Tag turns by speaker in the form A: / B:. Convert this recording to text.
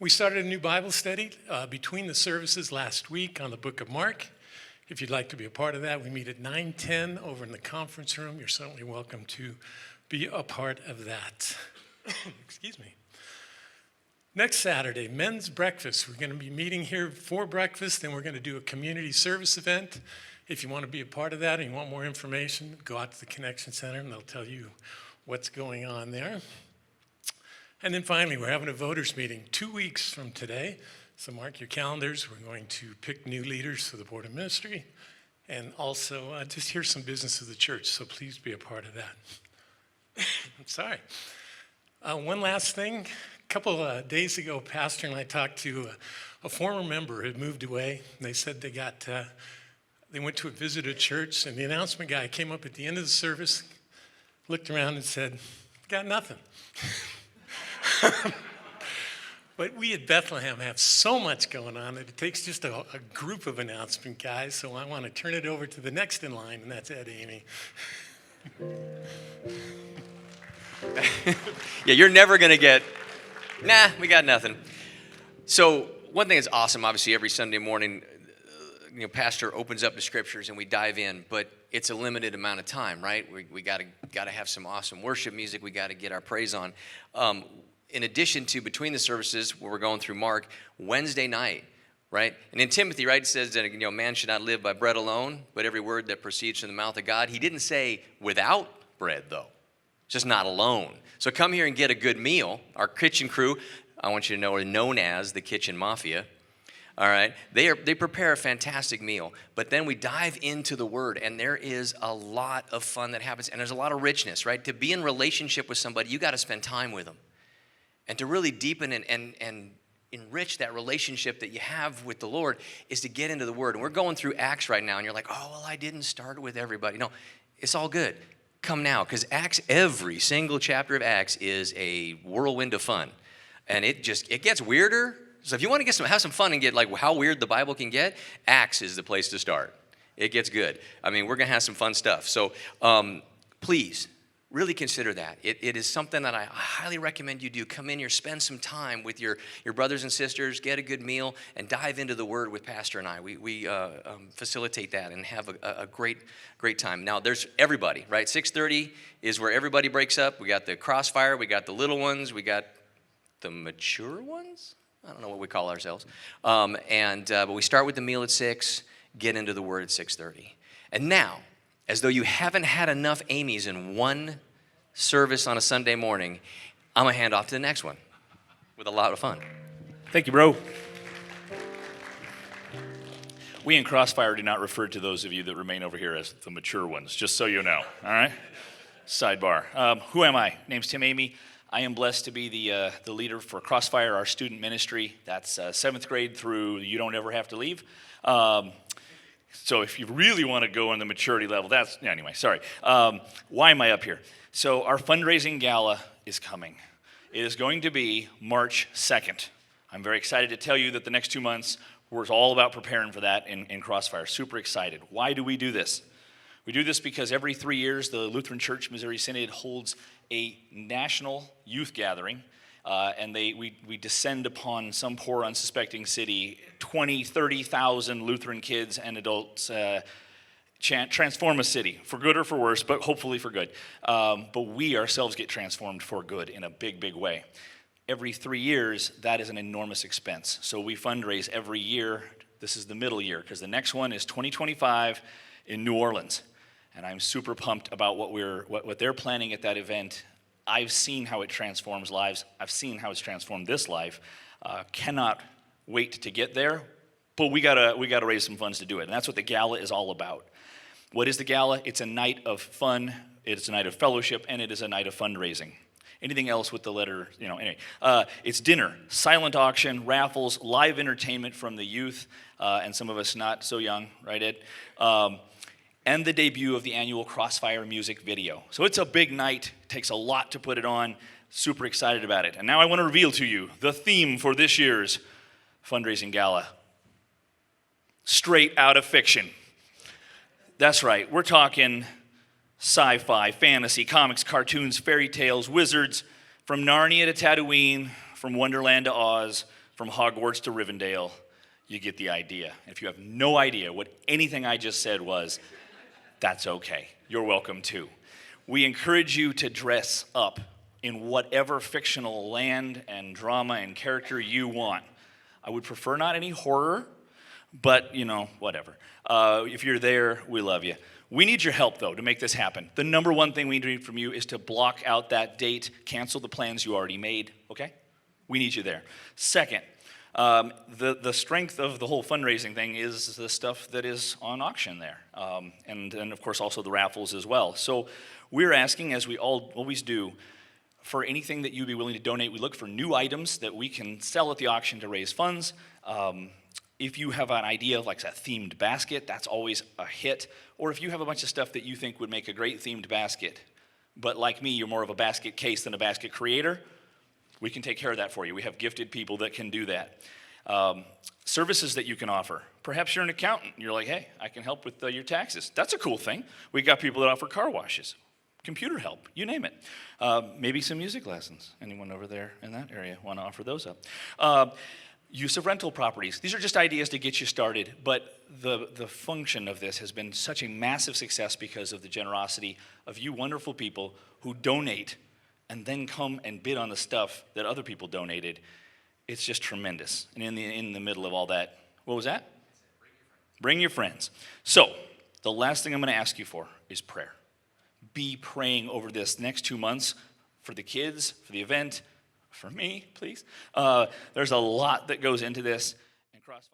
A: We started a new Bible study between the services last week on the book of Mark. If you'd like to be a part of that, we meet at 9:10 over in the conference room. You're certainly welcome to be a part of that. Excuse me. Next Saturday, men's breakfast. We're going to be meeting here for breakfast, and we're going to do a community service event. If you want to be a part of that and you want more information, go out to the Connection Center, and they'll tell you what's going on there. And then finally, we're having a voters meeting 2 weeks from today. So mark your calendars. We're going to pick new leaders for the Board of Ministry and also just hear some business of the church. So please be a part of that. I'm sorry. One last thing. A couple of days ago, Pastor and I talked to a former member who had moved away. And they said they went to visit a church, and the announcement guy came up at the end of the service, looked around and said, "Got nothing." But we at Bethlehem have so much going on that it takes just a group of announcement guys. So I want to turn it over to the next in line, and that's Ed Amy.
B: Yeah, you're never going to get, we got nothing. So one thing that's awesome, obviously, every Sunday morning, Pastor opens up the scriptures and we dive in, but it's a limited amount of time, right? We got to have some awesome worship music. We got to get our praise on. In addition to between the services, where we're going through Mark, Wednesday night, right? And in Timothy, right, it says that man should not live by bread alone, but every word that proceeds from the mouth of God. He didn't say without bread, though. Just not alone. So come here and get a good meal. Our kitchen crew, I want you to know, are known as the Kitchen Mafia. All right, they prepare a fantastic meal, but then we dive into the Word, and there is a lot of fun that happens, and there's a lot of richness, right? To be in relationship with somebody, you got to spend time with them. And to really deepen and enrich that relationship that you have with the Lord is to get into the Word. And we're going through Acts right now, and you're like, oh, well, I didn't start with everybody. No, it's all good. Come now, because Acts, every single chapter of Acts is a whirlwind of fun. And it gets weirder. So if you want to have some fun and get like how weird the Bible can get, Acts is the place to start. It gets good. I mean, we're going to have some fun stuff. So please, really consider that. It is something that I highly recommend you do. Come in here, spend some time with your brothers and sisters, get a good meal, and dive into the Word with Pastor and I. We facilitate that and have a great time. Now, there's everybody, right? 6:30 is where everybody breaks up. We got the Crossfire. We got the little ones. We got the mature ones. I don't know what we call ourselves. But we start with the meal at 6, get into the Word at 6:30. And now, as though you haven't had enough Amy's in one service on a Sunday morning, I'm going to hand off to the next one with a lot of fun.
C: Thank you, bro. We in Crossfire do not refer to those of you that remain over here as the mature ones, just so you know, all right? Sidebar. Who am I? Name's Tim Amy. I am blessed to be the leader for Crossfire, our student ministry. That's 7th grade through You Don't Ever Have to Leave. So if you really want to go on the maturity level, anyway, sorry. Why am I up here? So our fundraising gala is coming. It is going to be March 2nd. I'm very excited to tell you that the next 2 months, we're all about preparing for that in Crossfire. Super excited. Why do we do this? We do this because every 3 years, the Lutheran Church Missouri Synod holds a national youth gathering. And we descend upon some poor, unsuspecting city, 20, 30,000 Lutheran kids and adults transform a city, for good or for worse, but hopefully for good. But we ourselves get transformed for good in a big, big way. Every 3 years, that is an enormous expense. So we fundraise every year. This is the middle year, because the next one is 2025 in New Orleans. And I'm super pumped about what they're planning at that event. I've seen how it transforms lives. I've seen how it's transformed this life. Cannot wait to get there, but we gotta raise some funds to do it, and that's what the gala is all about. What is the gala? It's a night of fun. It's a night of fellowship, and it is a night of fundraising. Anything else with the letter, anyway. It's dinner, silent auction, raffles, live entertainment from the youth, and some of us not so young, right, Ed? And the debut of the annual Crossfire music video. So it's a big night, takes a lot to put it on, super excited about it. And now I want to reveal to you the theme for this year's fundraising gala. Straight out of fiction. That's right, we're talking sci-fi, fantasy, comics, cartoons, fairy tales, wizards, from Narnia to Tatooine, from Wonderland to Oz, from Hogwarts to Rivendell, you get the idea. If you have no idea what anything I just said was, that's okay. You're welcome too. We encourage you to dress up in whatever fictional land and drama and character you want. I would prefer not any horror, but, whatever. If you're there, we love you. We need your help, though, to make this happen. The number one thing we need from you is to block out that date, cancel the plans you already made, okay? We need you there. Second, the strength of the whole fundraising thing is the stuff that is on auction there. And of course, also the raffles as well. So we're asking, as we always do, for anything that you'd be willing to donate. We look for new items that we can sell at the auction to raise funds. If you have an idea of like a themed basket, that's always a hit. Or if you have a bunch of stuff that you think would make a great themed basket, but like me, you're more of a basket case than a basket creator, we can take care of that for you. We have gifted people that can do that. Services that you can offer. Perhaps you're an accountant. You're like, hey, I can help with your taxes. That's a cool thing. We got people that offer car washes, computer help, you name it. Maybe some music lessons. Anyone over there in that area want to offer those up? Use of rental properties. These are just ideas to get you started, but the function of this has been such a massive success because of the generosity of you wonderful people who donate and then come and bid on the stuff that other people donated. It's just tremendous. And in the middle of all that, what was that? Bring your friends. So, the last thing I'm going to ask you for is prayer. Be praying over this next 2 months for the kids, for the event, for me, please. There's a lot that goes into this. And Crossfire.